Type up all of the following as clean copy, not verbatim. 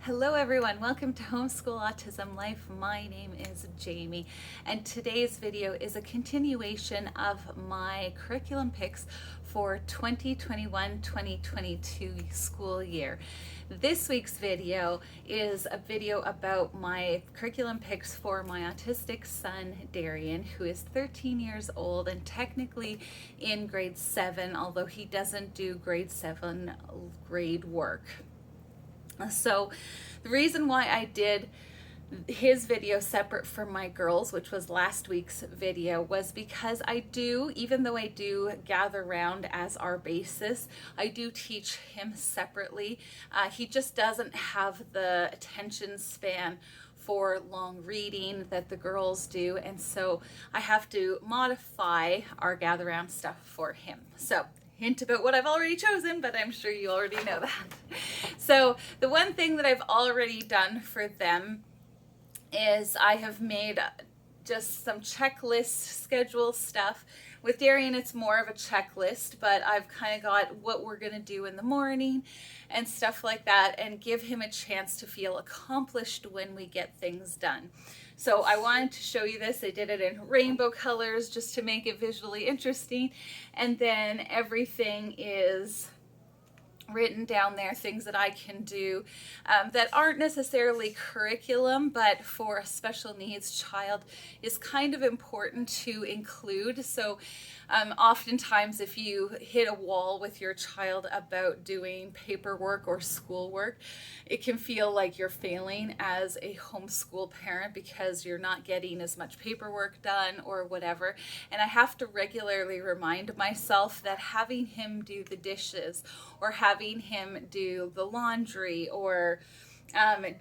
Hello everyone, welcome to Homeschool Autism Life. My name is Jamie and today's video is a continuation of my curriculum picks for 2021-2022 school year. This week's video is a video about my curriculum picks for my autistic son Darrion, who is 13 years old and technically in grade 7, although he doesn't do grade 7 grade work. So the reason why I did his video separate from my girls, which was last week's video, was because I do, even though I do gather round as our basis, I do teach him separately. He just doesn't have the attention span for long reading that the girls do, and so I have to modify our gather round stuff for him. So hint about what I've already chosen, but I'm sure you already know that. So the one thing that I've already done for them is I have made just some checklist schedule stuff. With Darrion, it's more of a checklist, but I've kind of got what we're going to do in the morning and stuff like that, and give him a chance to feel accomplished when we get things done. So I wanted to show you this. I did it in rainbow colors just to make it visually interesting. And then everything is written down there, things that I can do that aren't necessarily curriculum, but for a special needs child is kind of important to include. So oftentimes if you hit a wall with your child about doing paperwork or schoolwork, it can feel like you're failing as a homeschool parent because you're not getting as much paperwork done or whatever. And I have to regularly remind myself that having him do the dishes or having him do the laundry or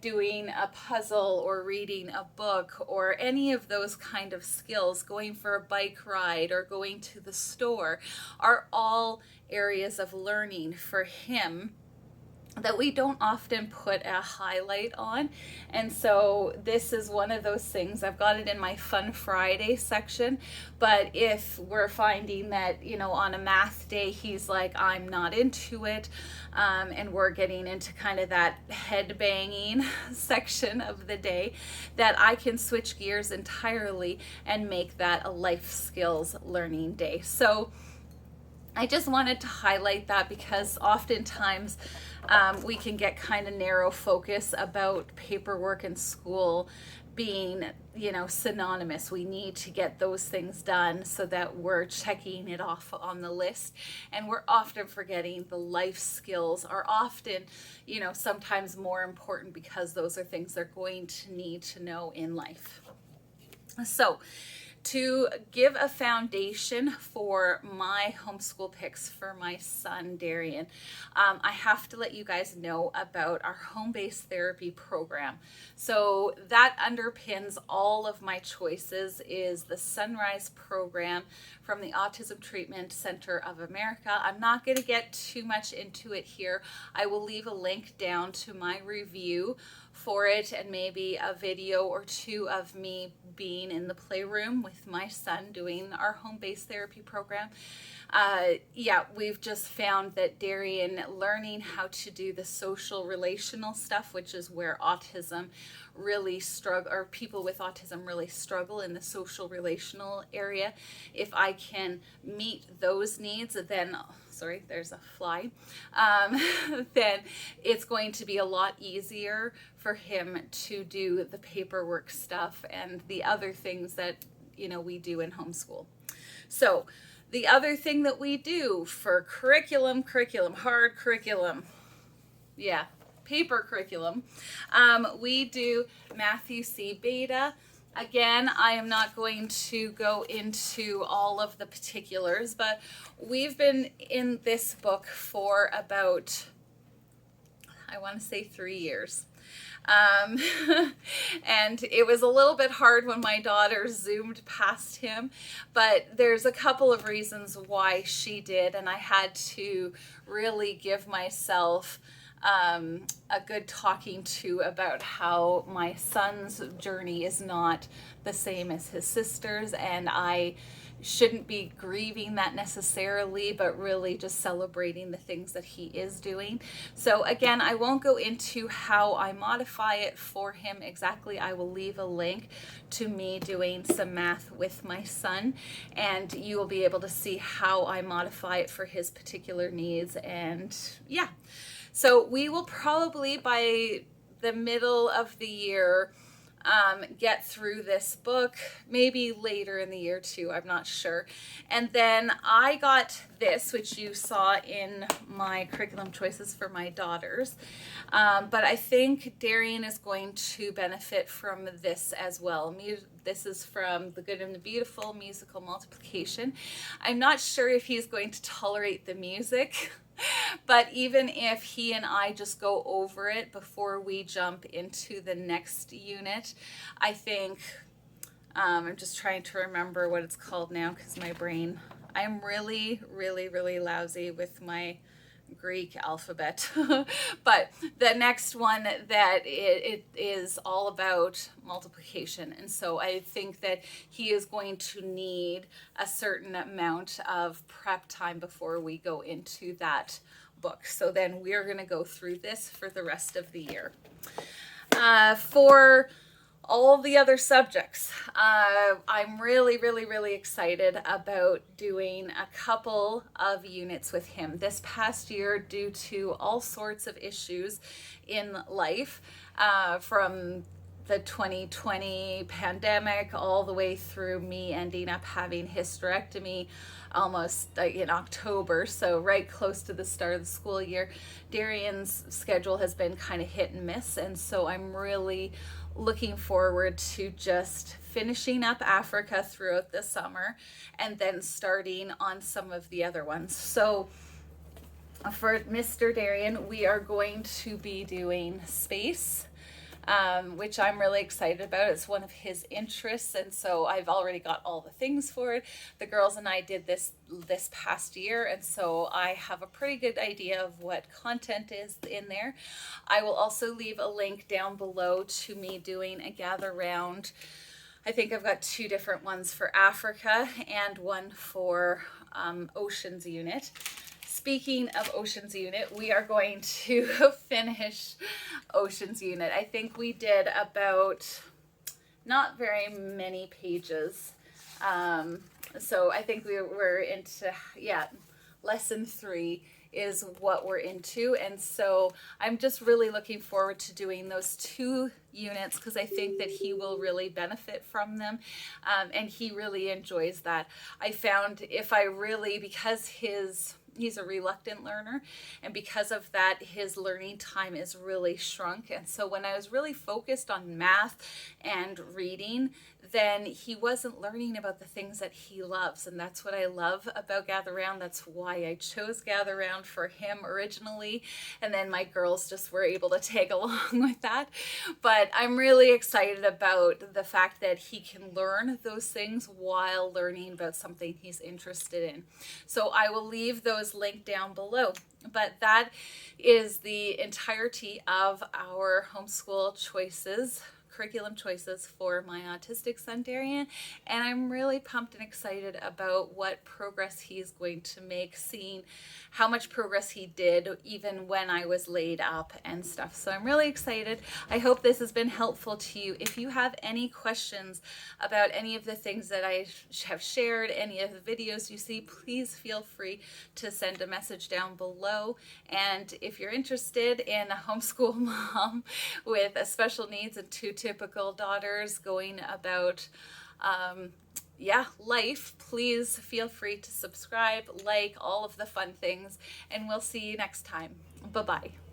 doing a puzzle or reading a book or any of those kind of skills, going for a bike ride or going to the store, are all areas of learning for him that we don't often put a highlight on. And so this is one of those things. I've got it in my Fun Friday section, but if we're finding that, you know, on a math day he's like, I'm not into it, and we're getting into kind of that head banging section of the day, that I can switch gears entirely and make that a life skills learning day. So I just wanted to highlight that because oftentimes we can get kind of narrow focus about paperwork and school being, you know, synonymous. We need to get those things done so that we're checking it off on the list, and we're often forgetting the life skills are often, you know, sometimes more important because those are things they're going to need to know in life. So to give a foundation for my homeschool picks for my son Darrion, I have to let you guys know about our home-based therapy program. So that underpins all of my choices is the Sunrise program from the Autism Treatment Center of America. I'm not going to get too much into it here. I will leave a link down to my review for it and maybe a video or two of me being in the playroom with my son doing our home-based therapy program. Yeah, we've just found that Darrion learning how to do the social relational stuff, which is where autism really struggle, or people with autism really struggle in the social relational area. If I can meet those needs, then, sorry, there's a fly, then it's going to be a lot easier for him to do the paperwork stuff and the other things that, you know, we do in homeschool. So the other thing that we do for curriculum, hard curriculum, yeah, paper curriculum, we do Matthew C. Beta. Again, I am not going to go into all of the particulars, but we've been in this book for about, I want to say 3 years. And it was a little bit hard when my daughter zoomed past him, but there's a couple of reasons why she did, and I had to really give myself a good talking to about how my son's journey is not the same as his sister's, and I shouldn't be grieving that necessarily, but really just celebrating the things that he is doing. So again, I won't go into how I modify it for him exactly. I will leave a link to me doing some math with my son, and you will be able to see how I modify it for his particular needs. And yeah, so we will probably by the middle of the year get through this book, maybe later in the year too, I'm not sure. And then I got this, which you saw in my curriculum choices for my daughters, but I think Darrion is going to benefit from this as well. This is from The Good and the Beautiful, Musical Multiplication. I'm not sure if he's going to tolerate the music. But even if he and I just go over it before we jump into the next unit, I think, I'm just trying to remember what it's called now because my brain, I'm really, really, really lousy with my Greek alphabet. But the next one that it is all about multiplication, and so I think that he is going to need a certain amount of prep time before we go into that book. So then we're going to go through this for the rest of the year. For all the other subjects, I'm really, really, really excited about doing a couple of units with him. This past year, due to all sorts of issues in life, from the 2020 pandemic all the way through me ending up having hysterectomy almost in October, so right close to the start of the school year, Darrion's schedule has been kind of hit and miss, and so I'm really looking forward to just finishing up Africa throughout the summer and then starting on some of the other ones. So for Mr. Darrion, we are going to be doing space, which I'm really excited about. It's one of his interests, and so I've already got all the things for it. The girls and I did this past year, and so I have a pretty good idea of what content is in there. I will also leave a link down below to me doing a gather round. I think I've got 2 different ones for Africa and one for Oceans Unit. Speaking of Oceans Unit, we are going to finish Oceans Unit. I think we did about not very many pages. So I think we're into, yeah, lesson 3 is what we're into. And so I'm just really looking forward to doing those 2 units because I think that he will really benefit from them. And he really enjoys that. I found if I really, because he's a reluctant learner, and because of that his learning time is really shrunk, and so when I was really focused on math and reading, then he wasn't learning about the things that he loves, and that's what I love about Gather Round. That's why I chose Gather Round for him originally, and then my girls just were able to tag along with that. But I'm really excited about the fact that he can learn those things while learning about something he's interested in. So I will leave those linked down below. But that is the entirety of our homeschool choices, curriculum choices for my autistic son Darrion, and I'm really pumped and excited about what progress he's going to make, seeing how much progress he did even when I was laid up and stuff. So I'm really excited. I hope this has been helpful to you. If you have any questions about any of the things that I have shared, any of the videos you see, please feel free to send a message down below. And if you're interested in a homeschool mom with a special needs and 2 typical daughters going about life, please feel free to subscribe, like, all of the fun things, and we'll see you next time. Bye-bye.